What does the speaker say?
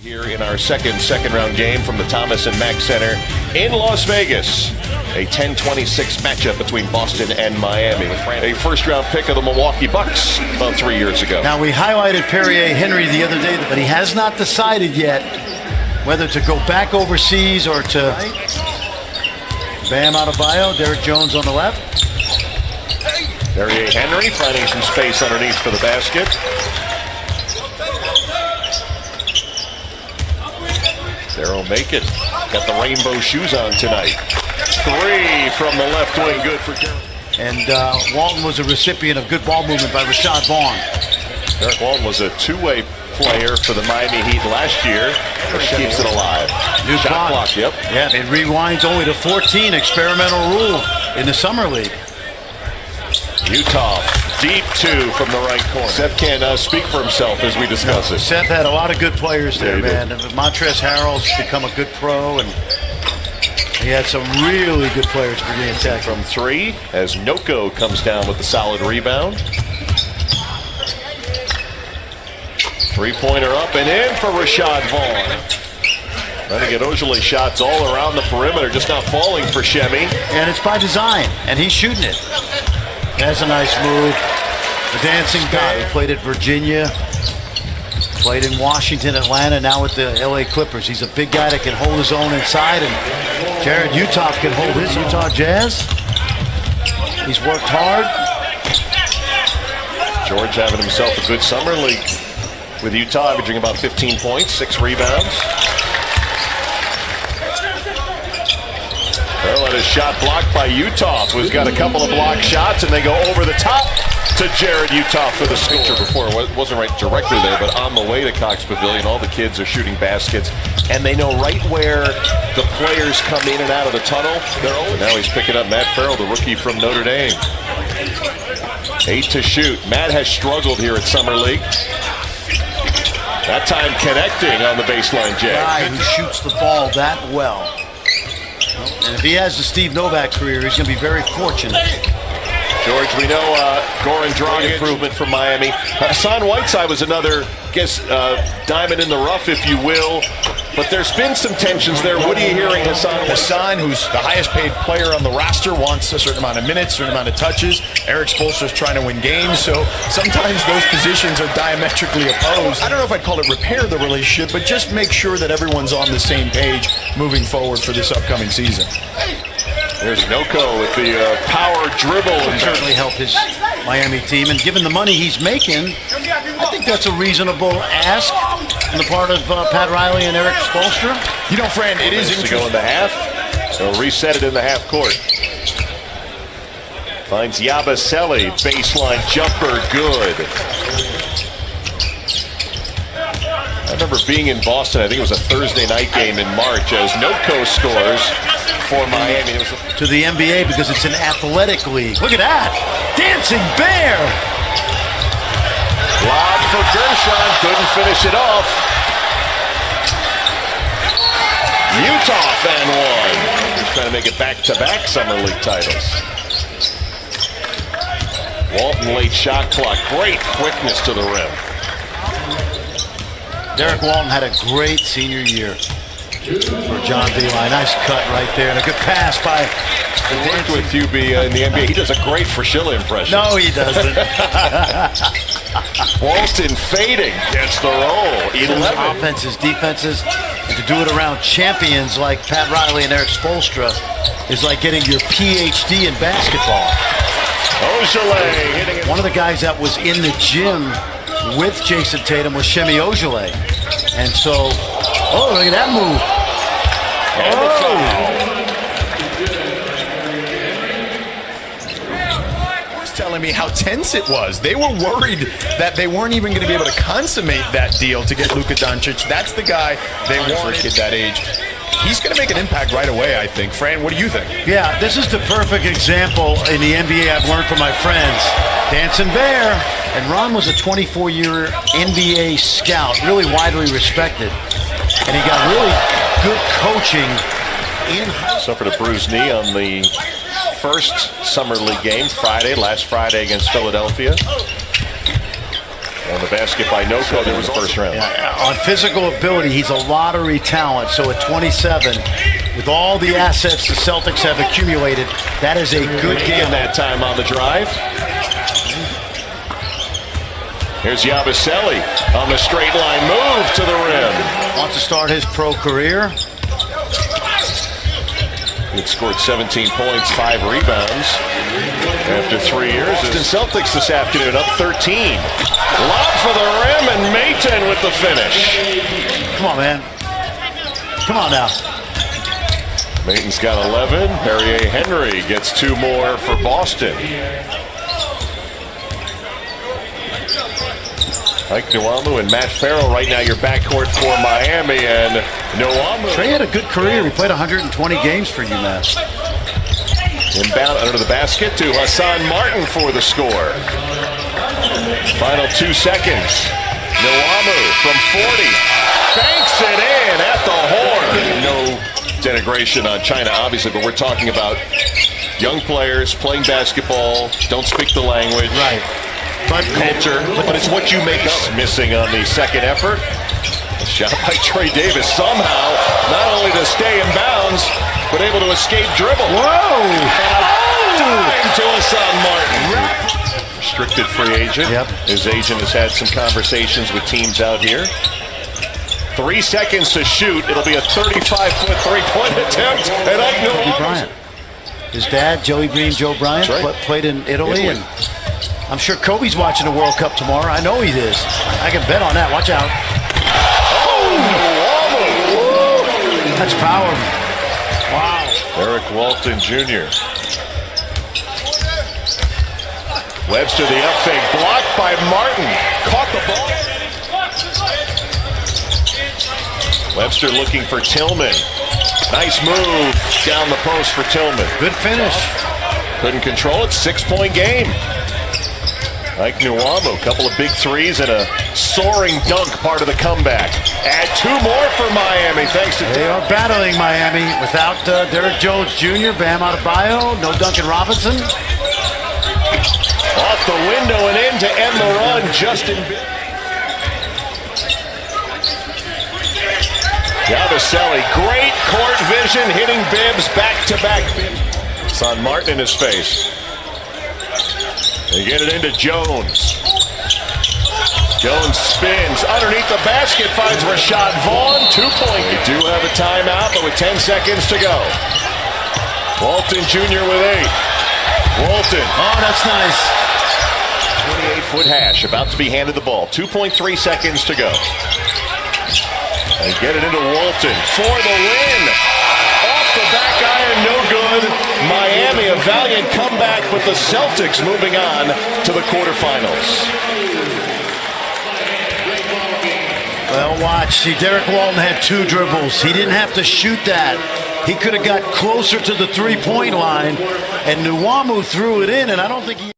Here in our second round game from the Thomas and Mack Center in Las Vegas. A 10-26 matchup between Boston and Miami. A first round pick of the Milwaukee Bucks about 3 years ago. Now, we highlighted Perrier Henry the other day, but he has not decided yet whether to go back overseas or to Bam Adebayo. Derek Jones on the left. Perrier Henry finding some space underneath for the basket. Darryl Macon got the rainbow shoes on tonight. Three from the left wing, good for Derek. And Walton was a recipient of good ball movement by Rashad Vaughn. Derek Walton was a two-way player for the Miami Heat last year. Keeps it alive. New Shot clock, yep. Yeah, it rewinds only to 14, experimental rule in the summer league. Utah, deep two from the right corner. Seth can speak for himself as we discuss it. Seth had a lot of good players there, yeah, man. Montrezl Harrell's become a good pro, and he had some really good players for the attack. From three, as Noko comes down with the solid rebound. Three-pointer up and in for Rashad Vaughn. Trying to get Ojale shots all around the perimeter, just not falling for Shemi. And it's by design, and he's shooting it. That's a nice move. The dancing guy who played at Virginia, played in Washington, Atlanta, now with the LA Clippers. He's a big guy that can hold his own inside, and Jared Utah can hold his Utah Jazz. He's worked hard. George having himself a good summer league with Utah, averaging about 15 points, 6 rebounds. Well, and a shot blocked by Utah, who's got a couple of blocked shots, and they go over the top to Jared Utah for the score. Before it wasn't right directly there, but on the way to Cox Pavilion, all the kids are shooting baskets, and they know right where the players come in and out of the tunnel. And now he's picking up Matt Farrell, the rookie from Notre Dame. 8 to shoot. Matt has struggled here at Summer League. That time connecting on the baseline jab. Guy who shoots the ball that well. And if he has the Steve Novak career, he's going to be very fortunate. George, we know Goran Dragic improvement from Miami. Hassan Whiteside was another, diamond in the rough, if you will. But there's been some tensions there. What are you hearing, Hassan? Hassan, who's the highest paid player on the roster, wants a certain amount of minutes, a certain amount of touches. Eric Spoelstra's trying to win games, so sometimes those positions are diametrically opposed. I don't know if I'd call it repair the relationship, but just make sure that everyone's on the same page moving forward for this upcoming season. There's Noko with the power dribble. And certainly help his Miami team. And given the money he's making, I think that's a reasonable ask on the part of Pat Riley and Eric Spoelstra. You know, Fran, it is interesting. To go in the half. They'll reset it in the half court. Finds Yabusele. Baseline jumper. Good. I remember being in Boston, I think it was a Thursday night game in March, as Noko scores for Miami. To the NBA because it's an athletic league. Look at that. Dancing bear. Lob for Gershon. Couldn't finish it off. Utah fan won. He's trying to make it back-to-back Summer League titles. Walton late shot clock. Great quickness to the rim. Derek Walton had a great senior year for John Beilein. Nice cut right there, and a good pass by the worked with UB in the NBA. He does a great Fraschilla impression. No, he doesn't. Walton fading gets the roll. 11 offenses, defenses, and to do it around champions like Pat Riley and Eric Spoelstra is like getting your PhD in basketball. Ojale hitting it. One of the guys that was in the gym with Jason Tatum was Shemi Ojale. And so, oh, look at that move. Oh. Was telling me how tense it was. They were worried that they weren't even going to be able to consummate that deal to get Luka Doncic. That's the guy they wanted at that age. He's going to make an impact right away, I think. Fran, what do you think? Yeah, this is the perfect example in the NBA I've learned from my friends. Dancing Bear. And Ron was a 24-year NBA scout, really widely respected. And he got really good coaching in high school. Suffered a bruised knee on the first Summer League game, last Friday against Philadelphia. On the basket by Noko, there was the first round. On physical ability, he's a lottery talent. So at 27, with all the assets the Celtics have accumulated, that is a good game. That time on the drive. Here's Yabusele on the straight line move to the rim. Wants to start his pro career. He scored 17 points, 5 rebounds after 3 years. The Celtics this afternoon up 13. Lob for the rim and Mayton with the finish. Come on, man. Come on now. Mayton's got 11. Perrier Henry gets 2 more for Boston. Mike Nuamu and Matt Farrell right now your backcourt for Miami, and Nuamu. Trey had a good career. He played 120 games for UMass. Inbound under the basket to Hassan Martin for the score. Final 2 seconds. Nuamu from 40. Banks it in at the horn. No denigration on China, obviously, but we're talking about young players playing basketball, don't speak the language. Right. But culture, but it's what you make up. Missing on the second effort. A shot by Trey Davis somehow, not only to stay in bounds, but able to escape dribble. Whoa! And a time to Hassan Martin. Restricted free agent. Yep. His agent has had some conversations with teams out here. 3 seconds to shoot. It'll be a 35-foot three-point attempt. And I know Kobe Bryant. His dad, Joey Green, Joe Bryant, right. played in Italy, and I'm sure Kobe's watching the World Cup tomorrow. I know he is. I can bet on that. Watch out. Oh! That's power. Wow. Eric Walton Jr. Webster the up fake, blocked by Martin. Caught the ball. Webster looking for Tillman. Nice move down the post for Tillman. Good finish. Couldn't control it. 6-point game. Mike Nuamu, a couple of big threes and a soaring dunk, part of the comeback. Add 2 more for Miami, thanks to... They are battling Miami without Derrick Jones Jr., Bam Adebayo, no Duncan Robinson. Off the window and in to end the run, Justin. Yabusele, great court vision, hitting Bibbs back-to-back. Hassan Martin in his face. They get it into Jones. Jones spins underneath the basket, finds Rashad Vaughn. 2-point. They do have a timeout, but with 10 seconds to go. Walton Jr. with 8. Walton. Oh, that's nice. 28-foot hash, about to be handed the ball. 2.3 seconds to go. They get it into Walton for the win. Off the back iron, no good. Miami, a valiant comeback, but the Celtics moving on to the quarterfinals. Well, watch. See, Derek Walton had 2 dribbles. He didn't have to shoot that. He could have got closer to the 3-point line, and Nuamu threw it in, and I don't think he...